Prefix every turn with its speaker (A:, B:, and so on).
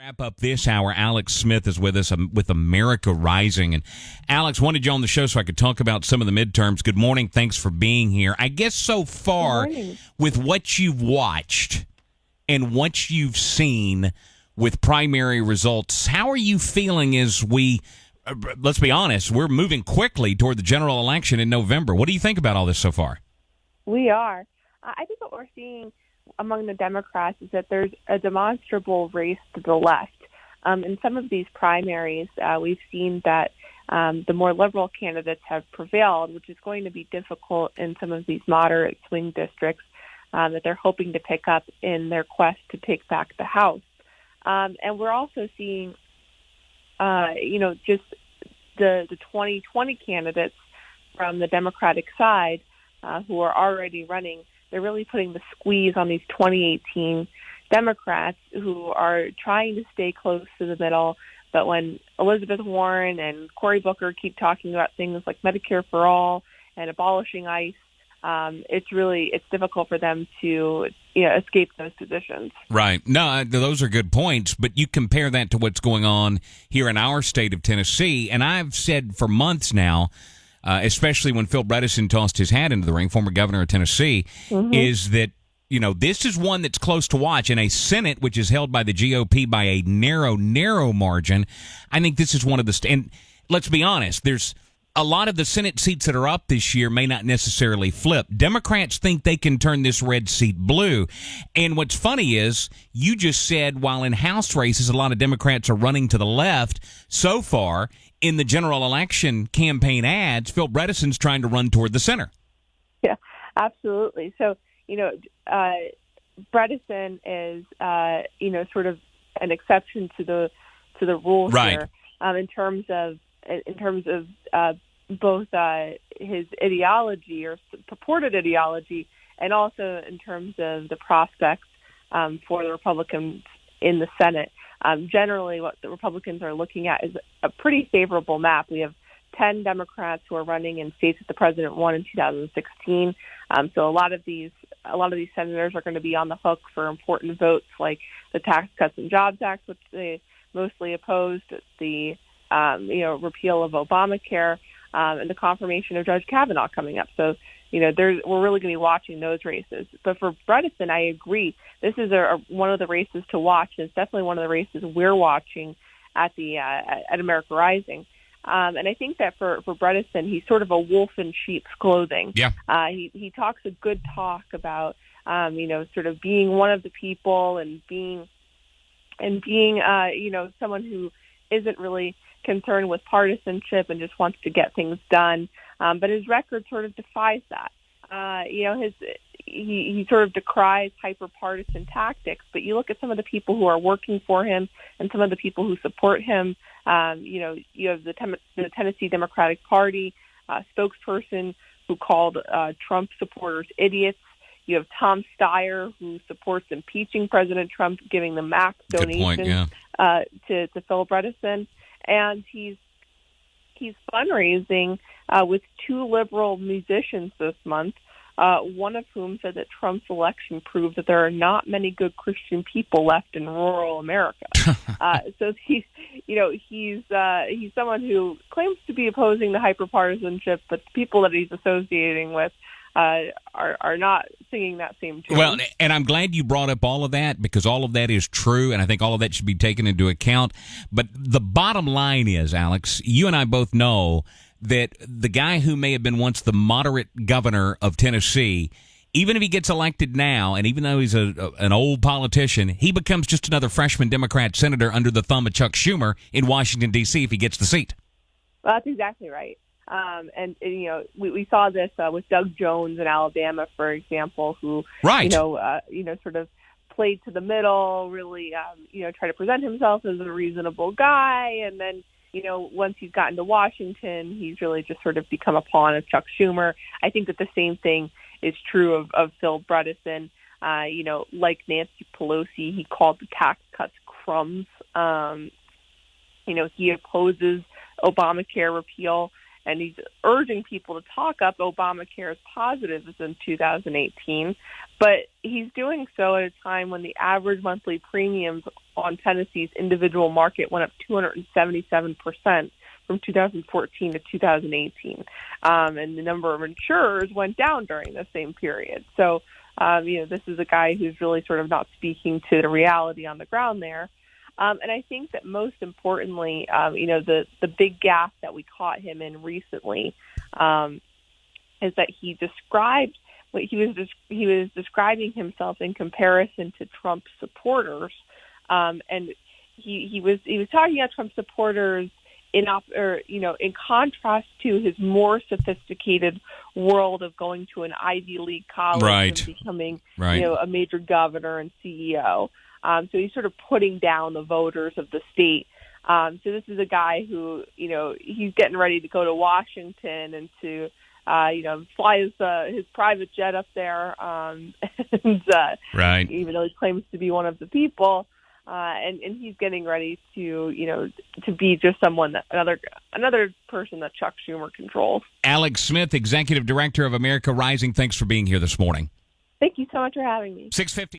A: Wrap up this hour. Alex Smith is with us with America Rising. And Alex, wanted you on the show so I could talk about some of the midterms. Good morning. Thanks for being here. I guess so far, with what you've watched and what you've seen with primary results, how are you feeling as let's be honest, we're moving quickly toward the general election in November. What do you think about all this so far?
B: We are. I think what we're seeing among the Democrats is that there's a demonstrable race to the left. In some of these primaries, we've seen that the more liberal candidates have prevailed, which is going to be difficult in some of these moderate swing districts that they're hoping to pick up in their quest to take back the House. And we're also seeing, just the 2020 candidates from the Democratic side who are already running. They're really putting the squeeze on these 2018 Democrats who are trying to stay close to the middle. But when Elizabeth Warren and Cory Booker keep talking about things like Medicare for all and abolishing ICE, it's difficult for them to escape those positions.
A: Right. No, those are good points. But you compare that to what's going on here in our state of Tennessee. And I've said for months now, especially when Phil Bredesen tossed his hat into the ring, former governor of Tennessee, is that, this is one that's close to watch. In a Senate, which is held by the GOP by a narrow margin, I think this is one of the... And let's be honest, there's a lot of the Senate seats that are up this year may not necessarily flip. Democrats think they can turn this red seat blue. And what's funny is, you just said while in House races, a lot of Democrats are running to the left. So far, in the general election campaign ads, Phil Bredesen's trying to run toward the center.
B: Yeah, absolutely. So, Bredesen is, sort of an exception to the rule
A: right.
B: here in terms of both his ideology or purported ideology, and also in terms of the prospects for the Republicans in the Senate. Generally, what the Republicans are looking at is a pretty favorable map. We have 10 Democrats who are running in states that the president won in 2016. So a lot of these senators are going to be on the hook for important votes like the Tax Cuts and Jobs Act, which they mostly opposed, the repeal of Obamacare, and the confirmation of Judge Kavanaugh coming up. So, we're really going to be watching those races. But for Bredesen, I agree. This is one of the races to watch. And it's definitely one of the races we're watching at America Rising. And I think that for Bredesen, he's sort of a wolf in sheep's clothing.
A: Yeah.
B: He talks a good talk about, sort of being one of the people and being someone who isn't really concerned with partisanship and just wants to get things done. But his record sort of defies that. He sort of decries hyper-partisan tactics, but you look at some of the people who are working for him and some of the people who support him. You have the Tennessee Democratic Party spokesperson who called Trump supporters idiots. You have Tom Steyer, who supports impeaching President Trump, giving the max donations to Phil Bredesen. And he's fundraising with two liberal musicians this month, one of whom said that Trump's election proved that there are not many good Christian people left in rural America. So he's someone who claims to be opposing the hyperpartisanship, but the people that he's associating with are not singing that same tune.
A: Well, and I'm glad you brought up all of that, because all of that is true, and I think all of that should be taken into account. But the bottom line is, Alex, you and I both know that the guy who may have been once the moderate governor of Tennessee, even if he gets elected now, and even though he's an old politician, he becomes just another freshman Democrat senator under the thumb of Chuck Schumer in Washington, D.C. if he gets the seat.
B: Well, that's exactly right. We saw this with Doug Jones in Alabama, for example, who, sort of played to the middle, really, tried to present himself as a reasonable guy. And then, once he's gotten to Washington, he's really just sort of become a pawn of Chuck Schumer. I think that the same thing is true of Phil Bredesen. Like Nancy Pelosi, he called the tax cuts crumbs. He opposes Obamacare repeal, and he's urging people to talk up Obamacare as positives in 2018. But he's doing so at a time when the average monthly premiums on Tennessee's individual market went up 277% from 2014 to 2018. And the number of insurers went down during the same period. So, this is a guy who's really sort of not speaking to the reality on the ground there. And I think that most importantly, the big gaffe that we caught him in recently is that he described what he was describing himself in comparison to Trump supporters, and he was talking about Trump supporters in contrast to his more sophisticated world of going to an Ivy League college and becoming a major governor and CEO. So he's sort of putting down the voters of the state. So this is a guy who, he's getting ready to go to Washington and to, fly his private jet up there. Even though he claims to be one of the people, and he's getting ready to, to be just another person that Chuck Schumer controls.
A: Alex Smith, Executive Director of America Rising. Thanks for being here this morning.
B: Thank you so much for having me.
A: 6:50.